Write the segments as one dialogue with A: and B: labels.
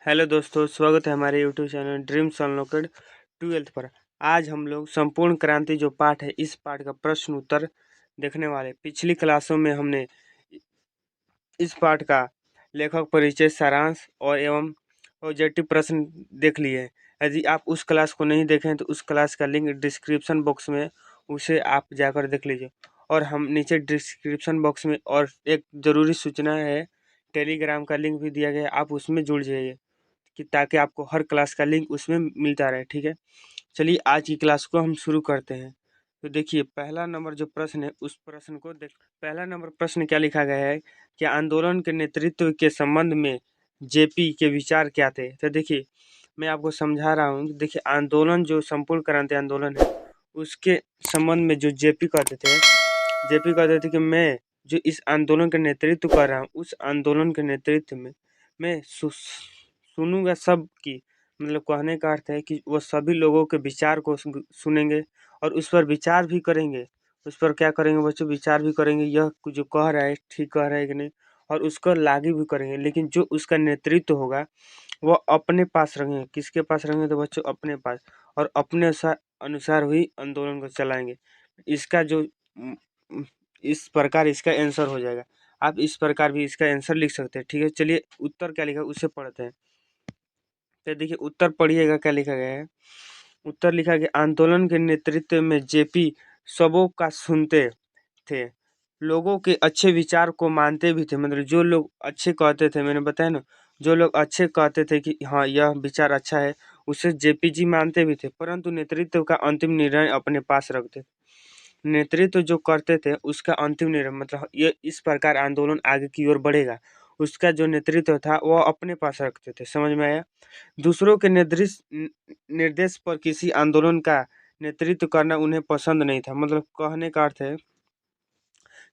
A: Hello दोस्तों, स्वागत है हमारे YouTube channel dreams unlocked 12th पर। आज हम लोग संपूर्ण क्रांति जो पाठ है, इस पाठ का प्रश्न उत्तर देखने वाले। पिछली क्लासों में हमने इस पाठ का लेखक परिचय, सारांश और एवं ऑब्जेक्टिव प्रश्न देख लिए हैं। यदि आप उस क्लास को नहीं देखें तो उस क्लास का लिंक डिस्क्रिप्शन बॉक्स में, उसे आप जाकर देख लीजिए। और हम नीचे डिस्क्रिप्शन बॉक्स में और एक ज़रूरी सूचना है, टेलीग्राम का लिंक भी दिया गया है, आप उसमें जुड़ जाइए कि ताकि आपको हर क्लास का लिंक उसमें मिलता रहे। ठीक है, चलिए आज की क्लास को हम शुरू करते हैं। तो देखिए, पहला नंबर जो प्रश्न है, उस प्रश्न को देख। पहला नंबर प्रश्न क्या लिखा गया है कि आंदोलन के नेतृत्व के संबंध में जेपी के विचार क्या थे। तो देखिए, मैं आपको समझा रहा हूँ। देखिए, आंदोलन जो संपूर्ण क्रांति आंदोलन है, उसके संबंध में जो जेपी कहते थे कि मैं जो इस आंदोलन का नेतृत्व कर रहा हूँ, उस आंदोलन के नेतृत्व में मैं सुनूंगा सबकी। मतलब कहने का अर्थ है कि वो सभी लोगों के विचार को सुनेंगे और उस पर विचार भी करेंगे। उस पर क्या करेंगे बच्चों? विचार भी करेंगे, यह जो कह रहा है ठीक कह रहा है कि नहीं, और उसको लागू भी करेंगे। लेकिन जो उसका नेतृत्व होगा वो अपने पास रहेंगे। किसके पास रहेंगे? तो बच्चों अपने पास। और अपने अनुसार ही आंदोलन को चलाएंगे। इसका जो इस प्रकार इसका आंसर हो जाएगा। आप इस प्रकार भी इसका आंसर लिख सकते हैं। ठीक है, चलिए उत्तर क्या लिखा उसे पढ़ते हैं। तो देखिए, उत्तर पढ़िएगा क्या लिखा गया है। उत्तर लिखा गया, आंदोलन के नेतृत्व में जेपी सबों का सुनते थे, लोगों के अच्छे विचार को मानते भी थे। मतलब जो लोग अच्छे कहते थे, मैंने बताया ना, जो लोग अच्छे कहते थे कि हाँ यह विचार अच्छा है, उसे जेपी जी मानते भी थे, परंतु नेतृत्व का अंतिम निर्णय अपने पास रखते। नेतृत्व जो करते थे उसका अंतिम निर्णय, मतलब ये इस प्रकार आंदोलन आगे की ओर बढ़ेगा, उसका जो नेतृत्व था वह अपने पास रखते थे। समझ में आया? दूसरों के निर्देश पर किसी आंदोलन का नेतृत्व करना उन्हें पसंद नहीं था। मतलब कहने का अर्थ है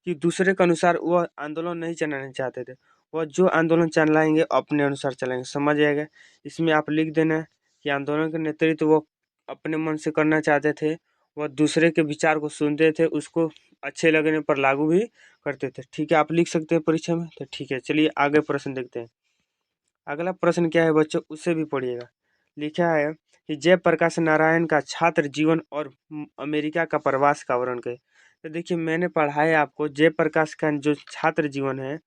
A: कि दूसरे के अनुसार वह आंदोलन नहीं चलाना चाहते थे। वह जो आंदोलन चलाएंगे अपने अनुसार चलाएंगे। समझ आएगा? इसमें आप लिख देना कि आंदोलन का नेतृत्व वो अपने मन से करना चाहते थे, वह दूसरे के विचार को सुनते थे, उसको अच्छे लगने पर लागू भी करते थे। ठीक है, आप लिख सकते हैं परीक्षा में। तो ठीक है, चलिए आगे प्रश्न देखते हैं। अगला प्रश्न क्या है बच्चों, उससे भी पढ़िएगा। लिखा है कि जयप्रकाश नारायण का छात्र जीवन और अमेरिका का प्रवास का वर्णन करें। तो देखिए, मैंने पढ़ा है आपको, जयप्रकाश का जो छात्र जीवन है,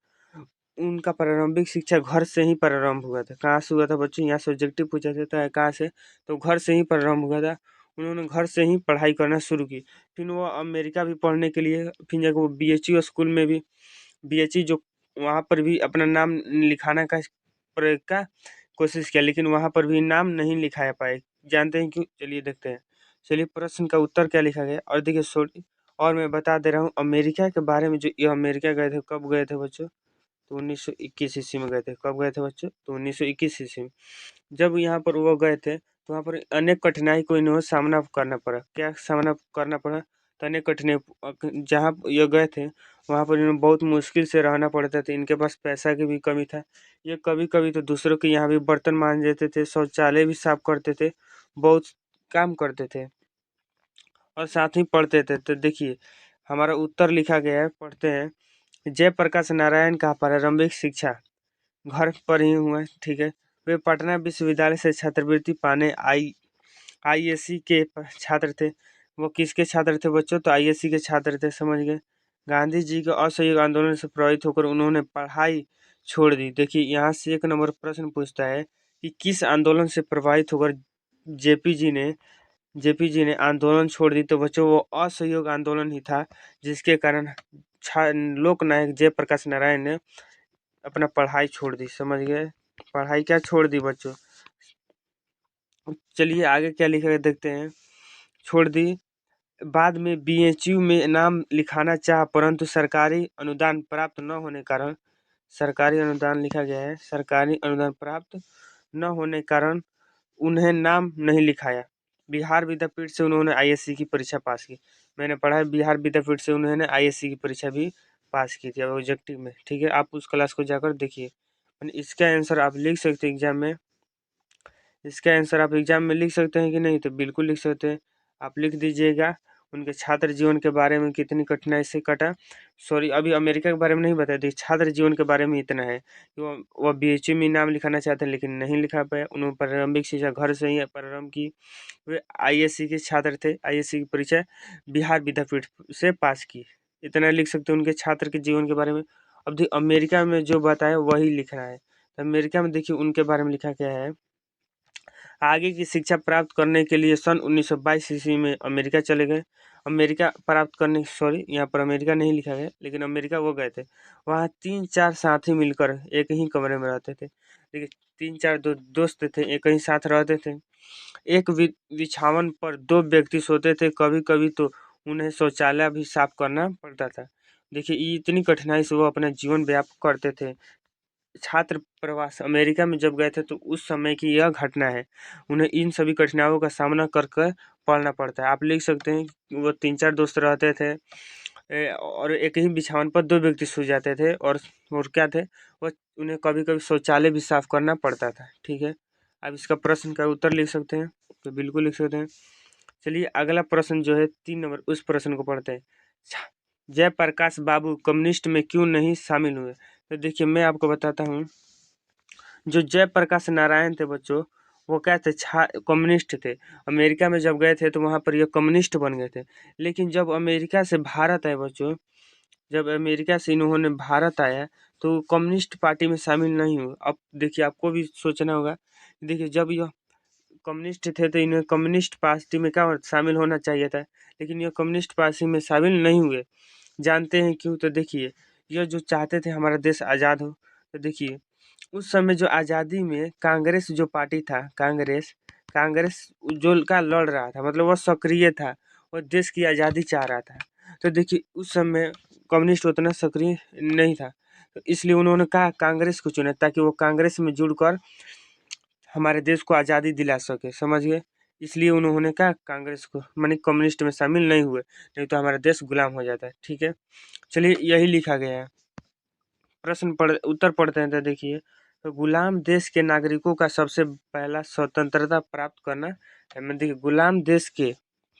A: उनका प्रारंभिक शिक्षा घर से ही प्रारंभ हुआ था। कहाँ से हुआ था बच्चों? यहाँ से ऑब्जेक्टिव पूछा जाता है कहाँ से, तो घर से ही प्रारंभ हुआ था। उन्होंने घर से ही पढ़ाई करना शुरू की। फिर वो अमेरिका भी पढ़ने के लिए, फिर जब वो BHU स्कूल में भी, BHU जो वहाँ पर भी अपना नाम लिखाना का प्रयोग का कोशिश किया, लेकिन वहाँ पर भी नाम नहीं लिखा पाए। जानते हैं क्यों? चलिए देखते हैं। चलिए, प्रश्न का उत्तर क्या लिखा गया और देखिए, सॉरी, और मैं बता दे रहा हूँ अमेरिका के बारे में। जो ये अमेरिका गए थे, कब गए थे बच्चों? तो 1921 ईस्वी में गए थे। कब गए थे बच्चों? तो 1921 ईस्वी में। जब यहाँ पर वो गए थे तो वहाँ पर अनेक कठिनाई को इन्हें सामना करना पड़ा। क्या सामना करना पड़ा? तो अनेक कठिनाई। जहाँ ये गए थे वहाँ पर इन्हें बहुत मुश्किल से रहना पड़ता था। इनके पास पैसा की भी कमी था। ये कभी कभी तो दूसरों के यहाँ भी बर्तन मांज देते थे, शौचालय भी साफ करते थे, बहुत काम करते थे और साथ ही पढ़ते थे। तो देखिए, हमारा उत्तर लिखा गया है, पढ़ते हैं। जयप्रकाश नारायण का प्रारंभिक शिक्षा घर पर ही हुआ। ठीक है, वे पटना विश्वविद्यालय से छात्रवृत्ति पाने आईएससी के छात्र थे। वो किसके छात्र थे बच्चों? तो आईएससी के छात्र थे। समझ गए? गांधी जी के असहयोग आंदोलन से प्रभावित होकर उन्होंने पढ़ाई छोड़ दी। देखिए, यहाँ से एक नंबर प्रश्न पूछता है कि किस आंदोलन से प्रभावित होकर जेपी जी ने आंदोलन छोड़ दी। तो बच्चों, वो असहयोग आंदोलन ही था जिसके कारण लोकनायक जयप्रकाश नारायण ने अपना पढ़ाई छोड़ दी। समझ गए? पढ़ाई क्या छोड़ दी बच्चों? चलिए आगे क्या लिखा है देखते हैं। छोड़ दी। बाद में BHU में नाम लिखाना चाहा, परंतु सरकारी अनुदान प्राप्त न होने कारण, सरकारी अनुदान लिखा गया है, सरकारी अनुदान प्राप्त न होने कारण उन्हें नाम नहीं लिखाया। बिहार विद्यापीठ से उन्होंने आईएससी की परीक्षा पास की। मैंने पढ़ा है, बिहार विद्यापीठ से उन्होंने आईएससी की परीक्षा भी पास की थी ऑब्जेक्टिव में। ठीक है, आप उस क्लास को जाकर देखिए। इसका आंसर आप लिख सकते हैं एग्जाम में। इसका आंसर आप एग्जाम में लिख सकते हैं कि नहीं? तो बिल्कुल लिख सकते हैं। आप लिख दीजिएगा उनके छात्र जीवन के बारे में कितनी कठिनाई से कटा। सॉरी, अभी अमेरिका के बारे में नहीं बताया थी, छात्र जीवन के बारे में इतना है कि वो बीएचयू में नाम लिखाना चाहते हैं लेकिन नहीं लिखा पाए। उन्होंने प्रारंभिक शिक्षा घर से ही प्रारंभ की। वे आईएससी के छात्र थे, आईएससी की परीक्षा बिहार विद्यापीठ से पास की। इतना लिख सकते हैं उनके छात्र के जीवन के बारे में। अब देखिए अमेरिका में जो बताया वही लिखना है। तो अमेरिका में देखिए उनके बारे में लिखा क्या है। आगे की शिक्षा प्राप्त करने के लिए सन 1922 ईस्वी में अमेरिका चले गए। अमेरिका प्राप्त करने, सॉरी यहाँ पर अमेरिका नहीं लिखा गया, लेकिन अमेरिका वो गए थे। वहाँ 3-4 साथी मिलकर एक ही कमरे में रहते थे। देखिए 3-4 दोस्त थे, एक ही साथ रहते थे। एक बिछावन पर 2 व्यक्ति सोते थे। कभी कभी तो उन्हें शौचालय भी साफ करना पड़ता था। देखिए इतनी कठिनाई से वो अपना जीवन व्यापक करते थे। छात्र प्रवास अमेरिका में जब गए थे तो उस समय की यह घटना है। उन्हें इन सभी कठिनाइयों का सामना कर कर पढ़ना पड़ता है। आप लिख सकते हैं कि वो 3-4 दोस्त रहते थे और एक ही बिछावन पर 2 व्यक्ति सो जाते थे और क्या थे वो, उन्हें कभी कभी शौचालय भी साफ करना पड़ता था। ठीक है, अब इसका प्रश्न का उत्तर लिख सकते हैं, तो बिल्कुल लिख सकते हैं। चलिए अगला प्रश्न जो है 3 नंबर, उस प्रश्न को पढ़ते हैं। जयप्रकाश बाबू कम्युनिस्ट में क्यों नहीं शामिल हुए। तो देखिए मैं आपको बताता हूँ, जो जयप्रकाश नारायण थे बच्चों, वो क्या थे, कम्युनिस्ट थे। अमेरिका में जब गए थे तो वहाँ पर ये कम्युनिस्ट बन गए थे। लेकिन जब अमेरिका से भारत आए बच्चों, जब अमेरिका से इन्होंने भारत आया तो कम्युनिस्ट पार्टी में शामिल नहीं हुए। अब देखिए आपको भी सोचना होगा, देखिए जब यह कम्युनिस्ट थे तो इन्हें कम्युनिस्ट पार्टी में क्या शामिल होना चाहिए था, लेकिन ये कम्युनिस्ट पार्टी में शामिल नहीं हुए। जानते हैं क्यों? तो देखिए यह जो चाहते थे हमारा देश आज़ाद हो। तो देखिए उस समय जो आज़ादी में कांग्रेस जो पार्टी था, कांग्रेस जो का लड़ रहा था, मतलब वह सक्रिय था, वह देश की आज़ादी चाह रहा था। तो देखिए उस समय कम्युनिस्ट उतना सक्रिय नहीं था, तो इसलिए उन्होंने कहा कांग्रेस को चुना ताकि वो कांग्रेस में जुड़कर हमारे देश को आज़ादी दिला सके। समझ गए? इसलिए उन्होंने कहा कांग्रेस को, माने कम्युनिस्ट में शामिल नहीं हुए, नहीं तो हमारा देश गुलाम हो जाता है। ठीक है, चलिए यही लिखा गया है। प्रश्न उत्तर पढ़ते हैं। तो देखिए, तो गुलाम देश के नागरिकों का सबसे पहला स्वतंत्रता प्राप्त करना है। मैं देखिए गुलाम देश के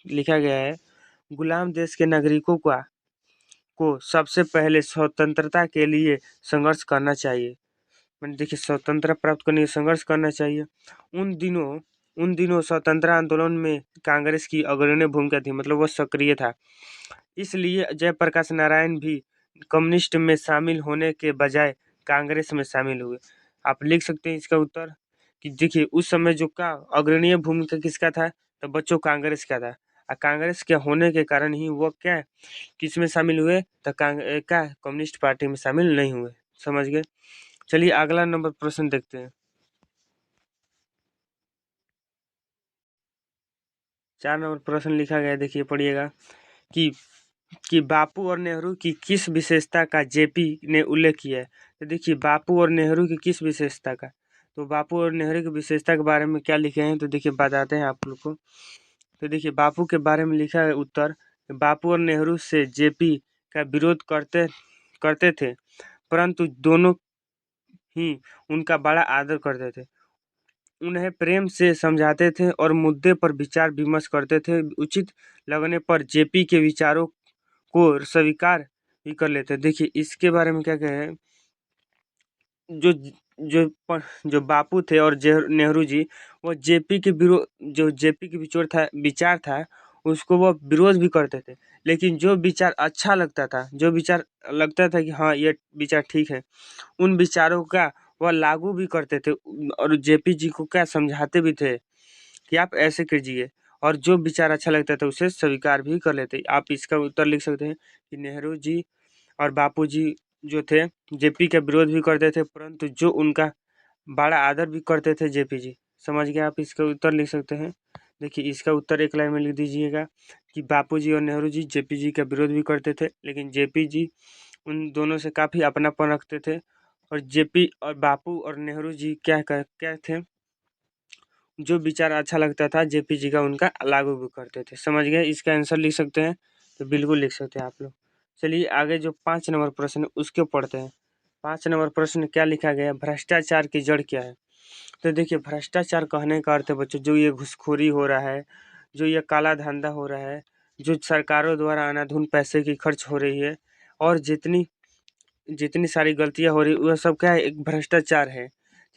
A: लिखा गया है, गुलाम देश के नागरिकों को सबसे पहले स्वतंत्रता के लिए संघर्ष करना चाहिए। मैंने देखिए स्वतंत्रता प्राप्त करने के लिए संघर्ष करना चाहिए। उन दिनों स्वतंत्रता आंदोलन में कांग्रेस की अग्रणी भूमिका थी, मतलब वो सक्रिय था। इसलिए जयप्रकाश नारायण भी कम्युनिस्ट में शामिल होने के बजाय कांग्रेस में शामिल हुए। आप लिख सकते हैं इसका उत्तर कि देखिए उस समय जो का अग्रणीय भूमिका किसका था, तो बच्चों कांग्रेस का था। और कांग्रेस के होने के कारण ही वो क्या किस में शामिल हुए, तो क्या कम्युनिस्ट पार्टी में शामिल नहीं हुए। समझ गए? चलिए अगला नंबर प्रश्न देखते हैं। 4 नंबर प्रश्न लिखा गया है, देखिए पढ़िएगा कि बापू और नेहरू की किस विशेषता का जेपी ने उल्लेख किया है। तो देखिए बापू और नेहरू की किस विशेषता का, तो बापू और नेहरू की विशेषता के बारे में क्या लिखे हैं, तो देखिए बताते हैं आप लोग को। तो देखिए बापू के बारे में लिखा है उत्तर, बापू और नेहरू से जेपी का विरोध करते करते थे, परंतु दोनों ही उनका बड़ा आदर करते थे। उन्हें प्रेम से समझाते थे और मुद्दे पर विचार विमर्श करते थे। उचित लगने पर जेपी के विचारों को स्वीकार भी कर लेते हैं। देखिए इसके बारे में क्या कहें, जो जो बापू थे और नेहरू जी, वो जेपी के विरोध, जो जेपी के विचार था उसको वो विरोध भी करते थे। लेकिन जो विचार अच्छा लगता था, जो विचार लगता था कि हाँ ये विचार ठीक है, उन विचारों का वह लागू भी करते थे और जेपी जी को क्या समझाते भी थे कि आप ऐसे कीजिए, और जो विचार अच्छा लगता था उसे स्वीकार भी कर लेते। आप इसका उत्तर लिख सकते हैं कि नेहरू जी और बापूजी जो थे जेपी का विरोध भी करते थे, परंतु जो उनका बड़ा आदर भी करते थे जेपी जी। समझ गए? आप इसका उत्तर लिख सकते हैं। देखिए इसका उत्तर एक लाइन में लिख दीजिएगा कि बापूजी और नेहरू जी जेपी जी का विरोध भी करते थे, लेकिन जेपी जी उन दोनों से काफ़ी अपनापन रखते थे। और जेपी और बापू और नेहरू जी क्या थे, जो विचार अच्छा लगता था जेपी जी का उनका लागू भी करते थे। समझ गए? इसका आंसर लिख सकते हैं, तो बिल्कुल लिख सकते हैं आप लोग। चलिए आगे जो 5 नंबर प्रश्न है उसके पढ़ते हैं। 5 नंबर प्रश्न क्या लिखा गया है, भ्रष्टाचार की जड़ क्या है। तो देखिए भ्रष्टाचार कहने का अर्थ है बच्चों, जो ये घूसखोरी हो रहा है, जो ये काला धंधा हो रहा है, जो सरकारों द्वारा अनाधुन पैसे की खर्च हो रही है और जितनी जितनी सारी गलतियां हो रही वह सब क्या है, एक भ्रष्टाचार है।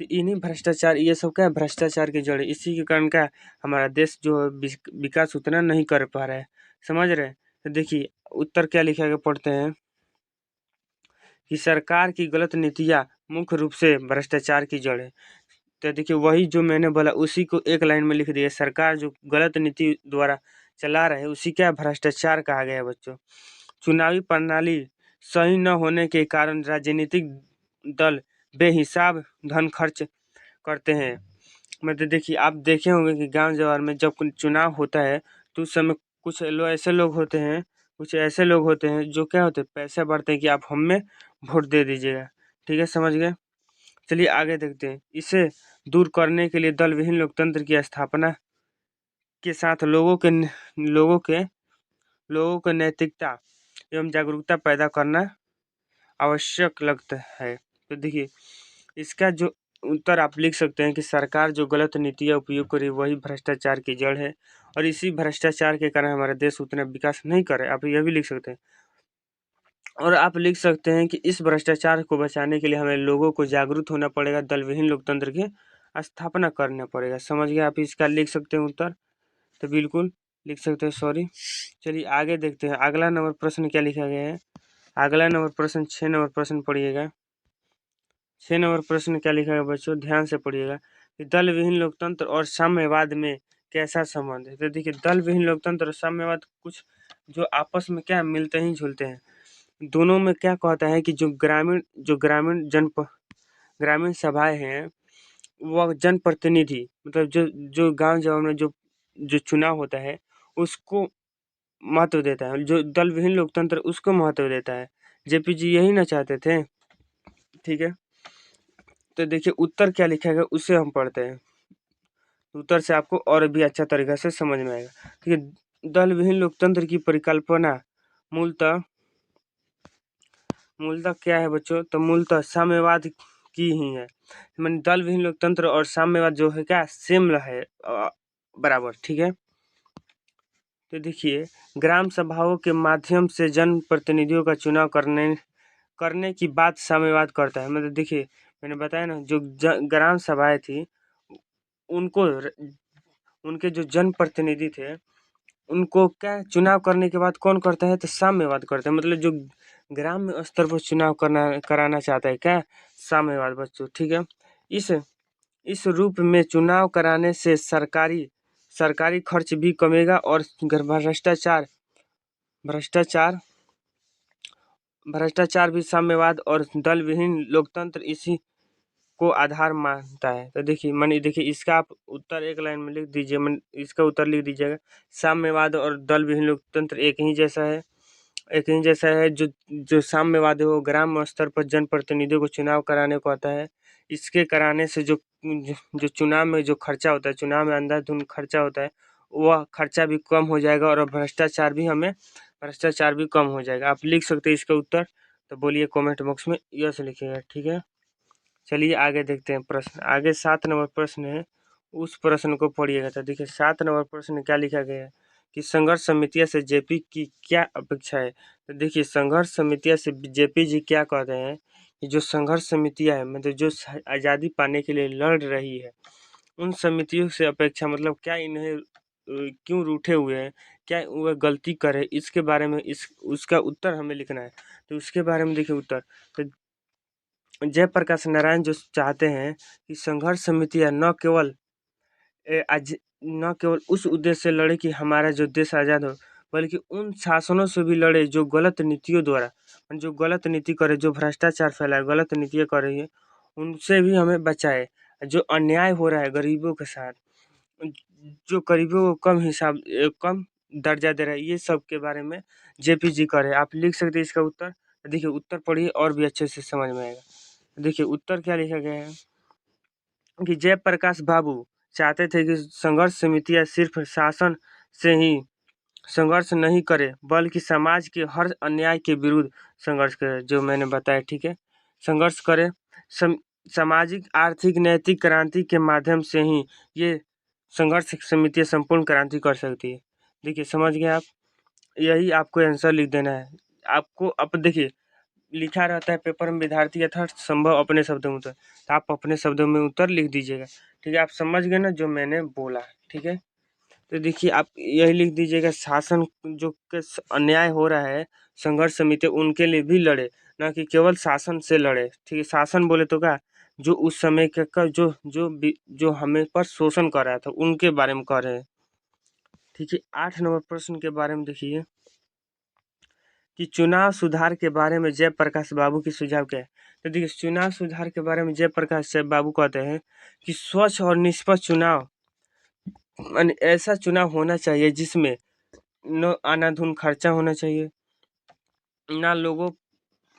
A: तो इन्हीं भ्रष्टाचार, ये सब क्या है, भ्रष्टाचार की जड़ है। इसी के कारण क्या हमारा देश जो है विकास उतना नहीं कर पा रहा है। समझ रहे हैं? तो देखिए उत्तर क्या लिखा गया, पढ़ते हैं कि सरकार की गलत नीतियां मुख्य रूप से भ्रष्टाचार की जड़ है। तो देखिए वही जो मैंने बोला उसी को एक लाइन में लिख दिया, सरकार जो गलत नीति द्वारा चला रहे उसी क्या भ्रष्टाचार कहा गया है बच्चों। चुनावी प्रणाली सही न होने के कारण राजनीतिक दल बेहिसाब धन खर्च करते हैं। मतलब देखिए आप देखे होंगे कि गांव जवार में जब कोई चुनाव होता है तो उस समय कुछ ऐसे लोग होते हैं, कुछ ऐसे लोग होते हैं जो क्या होते हैं, पैसे बढ़ते हैं कि आप हमें वोट दे दीजिएगा। ठीक है, समझ गए? चलिए आगे देखते हैं। इसे दूर करने के लिए दल विहीन लोकतंत्र की स्थापना के साथ लोगों के नैतिकता एवं जागरूकता पैदा करना आवश्यक लगता है। तो देखिए इसका जो उत्तर आप लिख सकते हैं कि सरकार जो गलत नीतियाँ उपयोग कर रही है वही भ्रष्टाचार की जड़ है और इसी भ्रष्टाचार के कारण हमारा देश उतना विकास नहीं कर रहा है। आप यह भी लिख सकते हैं और आप लिख सकते हैं कि इस भ्रष्टाचार को बचाने के लिए हमें लोगों को जागरूक होना पड़ेगा, दल विहीन लोकतंत्र की स्थापना करना पड़ेगा। समझ गए? आप इसका लिख सकते हैं उत्तर, तो बिल्कुल लिख सकते हैं, सॉरी। चलिए आगे देखते हैं अगला नंबर प्रश्न क्या लिखा गया है। अगला नंबर प्रश्न 6 नंबर प्रश्न पढ़िएगा। 6 नंबर प्रश्न क्या लिखा है बच्चों, ध्यान से पढ़िएगा कि दल विहीन लोकतंत्र और साम्यवाद में कैसा संबंध है। तो देखिए दल विहीन लोकतंत्र और साम्यवाद कुछ जो आपस में क्या मिलते ही जुलते हैं। दोनों में क्या कहता है कि ग्रामीण सभाएं हैं वह जनप्रतिनिधि, मतलब जो गांव जवाब में जो जो चुनाव होता है उसको महत्व देता है, जो दल विहीन लोकतंत्र उसको महत्व देता है। जेपी जी यही ना चाहते थे। ठीक है, तो देखिए उत्तर क्या लिखा गया उसे हम पढ़ते हैं, उत्तर से आपको और भी अच्छा तरीका से समझ में आएगा। ठीक है, दल विहीन लोकतंत्र की परिकल्पना मूलतः मूलतः क्या है बच्चों, तो मूलतः साम्यवाद की ही है। मैंने दल विहीन लोकतंत्र और साम्यवाद जो है क्या सेम है, बराबर। ठीक है, तो देखिए ग्राम सभाओं के माध्यम से जन प्रतिनिधियों का चुनाव करने की बात साम्यवाद करता है। मतलब देखिए मैंने बताया ना जो ग्राम सभाएं थी उनको उनके जो जन प्रतिनिधि थे उनको क्या चुनाव करने के बाद कौन करता है, तो साम्यवाद करता है। मतलब जो ग्राम स्तर पर चुनाव कराना चाहता है क्या, साम्यवाद बच्चों। ठीक है, इस इस रूप में चुनाव कराने से सरकारी खर्च भी कमेगा और भ्रष्टाचार भ्रष्टाचार भ्रष्टाचार भी साम्यवाद और दल विहीन लोकतंत्र इसी को आधार मानता है। तो देखिए देखिए इसका आप उत्तर एक लाइन में लिख दीजिए, इसका उत्तर लिख दीजिएगा। साम्यवाद और दल विहीन लोकतंत्र एक ही जैसा है। जो जो साम्यवाद है वो ग्राम स्तर पर जनप्रतिनिधियों को चुनाव कराने को आता है। इसके कराने से जो चुनाव में जो खर्चा होता है, चुनाव में अंधाधुंध खर्चा होता है, वह खर्चा भी कम हो जाएगा और भ्रष्टाचार भी कम हो जाएगा। आप लिख सकते हैं इसका उत्तर, तो बोलिए कमेंट बॉक्स में यस लिखिएगा। ठीक है, चलिए आगे देखते हैं प्रश्न। आगे 7 नंबर प्रश्न है, उस प्रश्न को पढ़िएगा। तो देखिए 7 नंबर प्रश्न क्या लिखा गया है कि संघर्ष समितिया से जेपी की क्या अपेक्षा है। तो देखिए संघर्ष समितिया से जेपी जी क्या कहते हैं कि जो संघर्ष समितियां है मतलब जो आज़ादी पाने के लिए लड़ रही है उन समितियों से अपेक्षा मतलब क्या इन्हें क्यों रूठे हुए हैं, क्या वह गलती करे, इसके बारे में उसका उत्तर हमें लिखना है। तो उसके बारे में देखिए उत्तर, तो जयप्रकाश नारायण जो चाहते हैं कि संघर्ष समितियां न केवल उस उद्देश्य से लड़े कि हमारा जो देश आज़ाद हो, बल्कि उन शासनों से भी लड़े जो गलत नीतियों द्वारा जो गलत नीति करे, जो भ्रष्टाचार फैलाए, गलत नीतियाँ कर रही है उनसे भी हमें बचाए। जो अन्याय हो रहा है गरीबों के साथ, जो गरीबों को कम दर्जा दे रहा है, ये सब के बारे में जेपी जी करे। आप लिख सकते हैं इसका उत्तर। देखिए उत्तर पढ़िए और भी अच्छे से समझ में आएगा। देखिए उत्तर क्या लिखा गया है कि जयप्रकाश बाबू चाहते थे कि संघर्ष समितियां सिर्फ शासन से ही संघर्ष नहीं करे बल्कि समाज के हर अन्याय के विरुद्ध संघर्ष करे, जो मैंने बताया। ठीक है, संघर्ष करे, सामाजिक आर्थिक नैतिक क्रांति के माध्यम से ही ये संघर्ष समितियां संपूर्ण क्रांति कर सकती है। देखिए समझ गए आप। यही आपको आंसर लिख देना है। आपको अब देखिए लिखा रहता है पेपर में विद्यार्थी यथार्थ संभव अपने शब्दों में उत्तर, तो आप अपने शब्दों में उत्तर लिख दीजिएगा। ठीक है, आप समझ गए ना जो मैंने बोला। ठीक है, तो देखिए आप यही लिख दीजिएगा, शासन जो के अन्याय हो रहा है, संघर्ष समिति उनके लिए भी लड़े, ना कि केवल शासन से लड़े। ठीक है, शासन बोले तो क्या, जो उस समय का जो हमें पर शोषण कर रहा था उनके बारे में कह रहे हैं। ठीक है, 8 नंबर प्रश्न के बारे में देखिए कि चुनाव सुधार के बारे में जयप्रकाश बाबू की सुझाव क्या है। तो देखिए चुनाव सुधार के बारे में जयप्रकाश बाबू कहते हैं कि स्वच्छ और निष्पक्ष चुनाव, माने ऐसा चुनाव होना चाहिए जिसमें न आनाधुन खर्चा होना चाहिए, ना लोगों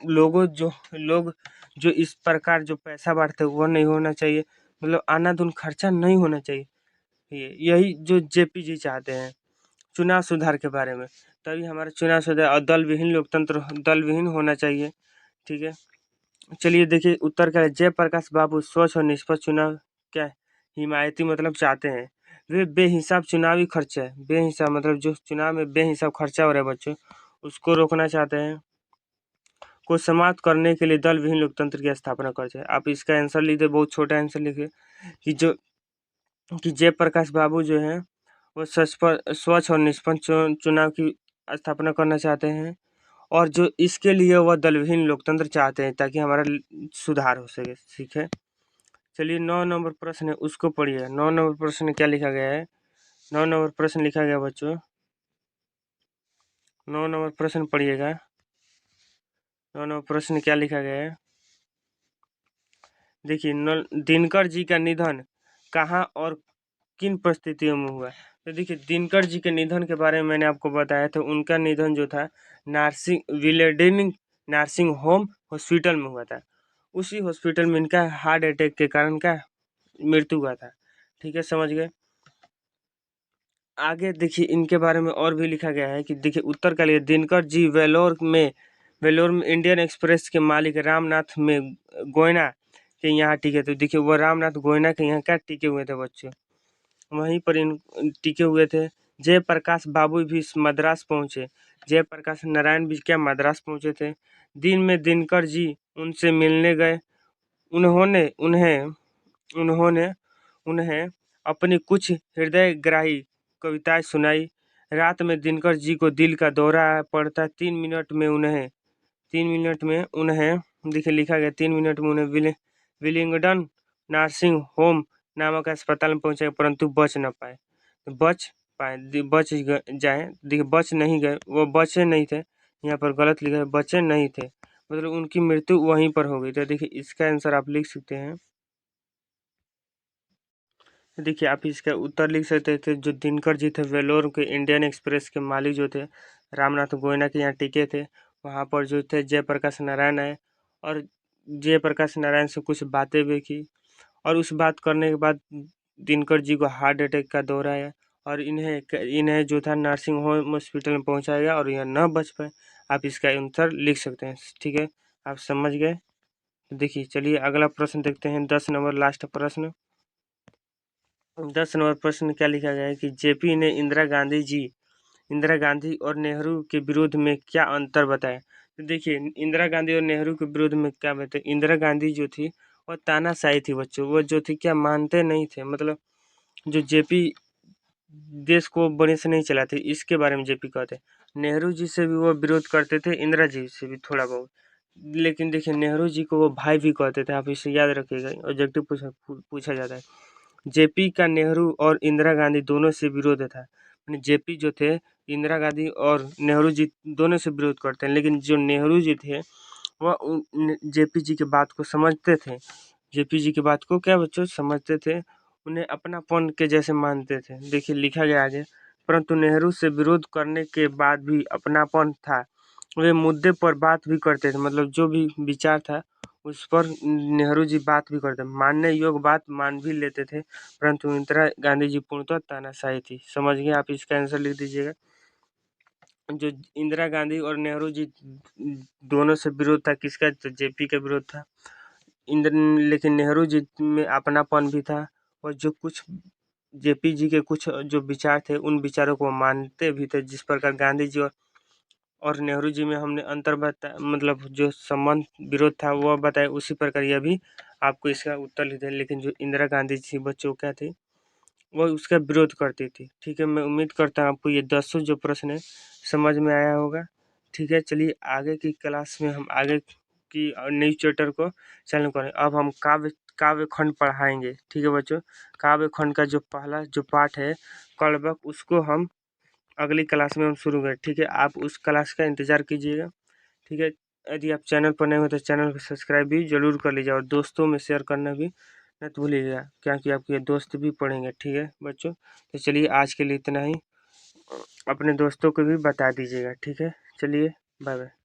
A: लोग जो इस प्रकार जो पैसा बांटते हैं वो नहीं होना चाहिए, मतलब आनाधुन खर्चा नहीं होना चाहिए। यही जो जेपी जी चाहते हैं चुनाव सुधार के बारे में, तभी हमारा चुनाव सुधार, और दल विहीन लोकतंत्र दल विहीन होना चाहिए। ठीक है, चलिए देखिए उत्तर क्या है। जयप्रकाश बाबू स्वच्छ और निष्पक्ष चुनाव क्या है, हिमायती मतलब चाहते हैं। वे बेहिसाब चुनावी खर्चा है, बेहिसाब मतलब जो चुनाव में बेहिसाब खर्चा हो रहा है बच्चों, उसको रोकना चाहते हैं। को समाप्त करने के लिए दल विहीन लोकतंत्र की स्थापना कर चाहिए। आप इसका आंसर लिख दे, बहुत छोटा आंसर लिखे कि जयप्रकाश बाबू जो है वो स्वच्छ और निष्पक्ष चुनाव की स्थापना करना चाहते हैं, और जो इसके लिए वह दलविहीन लोकतंत्र चाहते हैं ताकि हमारा सुधार हो सके। ठीक है, चलिए 9 नंबर प्रश्न है उसको पढ़िए। 9 नंबर प्रश्न में क्या लिखा गया है, 9 नंबर प्रश्न लिखा गया बच्चों, 9 नंबर प्रश्न पढ़िएगा। 9 नंबर प्रश्न क्या लिखा गया है, देखिए दिनकर जी का निधन कहाँ और किन परिस्थितियों में हुआ। तो देखिए दिनकर जी के निधन के बारे में मैंने आपको बताया था, उनका निधन जो था विलेडेनिंग नर्सिंग होम हॉस्पिटल में हुआ था। उसी हॉस्पिटल में इनका हार्ट अटैक के कारण का मृत्यु हुआ था। ठीक है, समझ गए। आगे देखिए इनके बारे में और भी लिखा गया है कि देखिए उत्तर के लिए दिनकर जी वेलोर में इंडियन एक्सप्रेस के मालिक रामनाथ में गोयना के यहाँ टिके थे। देखिए वो रामनाथ गोयना के यहाँ क्या टिके हुए थे बच्चों, वहीं पर इन टिके हुए थे। जयप्रकाश बाबू भी मद्रास पहुंचे, जयप्रकाश नारायण भी क्या मद्रास पहुंचे थे। दिन में दिनकर जी उनसे मिलने गए, उन्होंने उन्हें उन्होंने उन्हें अपनी कुछ हृदयग्राही कविताएं सुनाई। रात में दिनकर जी को दिल का दौरा पड़ता, 3 मिनट में उन्हें देखिए लिखा गया 3 मिनट में उन्हें विलिंगडन नर्सिंग होम नामक अस्पताल में पहुंचे, परंतु बच न पाए। जाए, देखिए बच नहीं गए, वो बचे नहीं थे, यहाँ पर गलत लिखा है, बचे नहीं थे, मतलब उनकी मृत्यु वहीं पर हो गई। तो देखिए इसका आंसर आप लिख सकते हैं। देखिए आप इसका उत्तर लिख सकते थे, जो दिनकर जी थे वेलोर के इंडियन एक्सप्रेस के मालिक जो थे रामनाथ गोयना के यहाँ टिके थे। वहाँ पर जो थे जयप्रकाश नारायण आए और जयप्रकाश नारायण से कुछ बातें भी की, और उस बात करने के बाद दिनकर जी को हार्ट अटैक का दौरा आया और इन्हें जो था नर्सिंग होम हॉस्पिटल में पहुंचाया गया और यह न बच पाए। आप इसका आंसर लिख सकते हैं। ठीक है, आप समझ गए। देखिए चलिए अगला प्रश्न देखते हैं, 10 नंबर लास्ट प्रश्न। 10 नंबर प्रश्न क्या लिखा गया है कि जेपी ने इंदिरा गांधी और नेहरू के विरोध में क्या अंतर बताया। तो देखिए इंदिरा गांधी और नेहरू के विरोध में क्या बताया, इंदिरा गांधी जो थी वह तानाशाही थी बच्चों, वो जो थी क्या मानते नहीं थे, मतलब जो जेपी देश को बड़े से नहीं चलाते, इसके बारे में जेपी कहते हैं। नेहरू जी से भी वो विरोध करते थे, इंदिरा जी से भी थोड़ा बहुत, लेकिन देखिए नेहरू जी को वो भाई भी कहते थे, आप इसे याद रखिएगा, ऑब्जेक्टिव पूछा जाता है। जेपी का नेहरू और इंदिरा गांधी दोनों से विरोध था, जेपी जो थे इंदिरा गांधी और नेहरू जी दोनों से विरोध करते हैं, लेकिन जो नेहरू जी थे वह जेपी जी की बात को समझते थे, जेपी जी की बात को क्या बच्चों समझते थे, उन्हें अपनापन के जैसे मानते थे। देखिए लिखा गया आगे, परंतु नेहरू से विरोध करने के बाद भी अपनापन था, वे मुद्दे पर बात भी करते थे, मतलब जो भी विचार था उस पर नेहरू जी बात भी करते, मानने योग्य बात मान भी लेते थे, परंतु इंदिरा गांधी जी पूर्णतः तानाशाही थी। समझ गए, आप इसका आंसर लिख दीजिएगा। जो इंदिरा गांधी और नेहरू जी दोनों से विरोध था किसका, तो जेपी का विरोध था। लेकिन नेहरू जी में अपनापन भी था, और जो कुछ जेपी जी के कुछ जो विचार थे उन विचारों को मानते भी थे, जिस प्रकार गांधी जी और और नेहरू जी में हमने अंतर बता मतलब जो संबंध विरोध था वह बताया, उसी प्रकार यह भी आपको इसका उत्तर लिखना है। लेकिन जो इंदिरा गांधी जी बच्चों क्या थे, वो उसका विरोध करती थी। ठीक है, मैं उम्मीद करता हूँ आपको ये 10 जो प्रश्न है समझ में आया होगा। ठीक है, चलिए आगे की क्लास में हम आगे की न्यूज चैप्टर को चालू करें। अब हम काव्य काव्य खंड पढ़ाएंगे। ठीक है बच्चों, काव्य खंड का जो पहला जो पाठ है कलबक, उसको हम अगली क्लास में हम शुरू करें। ठीक है, आप उस क्लास का इंतजार कीजिएगा। ठीक है, यदि आप चैनल पर नए हो तो चैनल को सब्सक्राइब भी जरूर कर लीजिए और दोस्तों में शेयर करना भी मत भूलिएगा, क्योंकि आपके दोस्त भी पढ़ेंगे। ठीक है बच्चों, तो चलिए आज के लिए इतना ही, अपने दोस्तों को भी बता दीजिएगा। ठीक है, चलिए बाय बाय।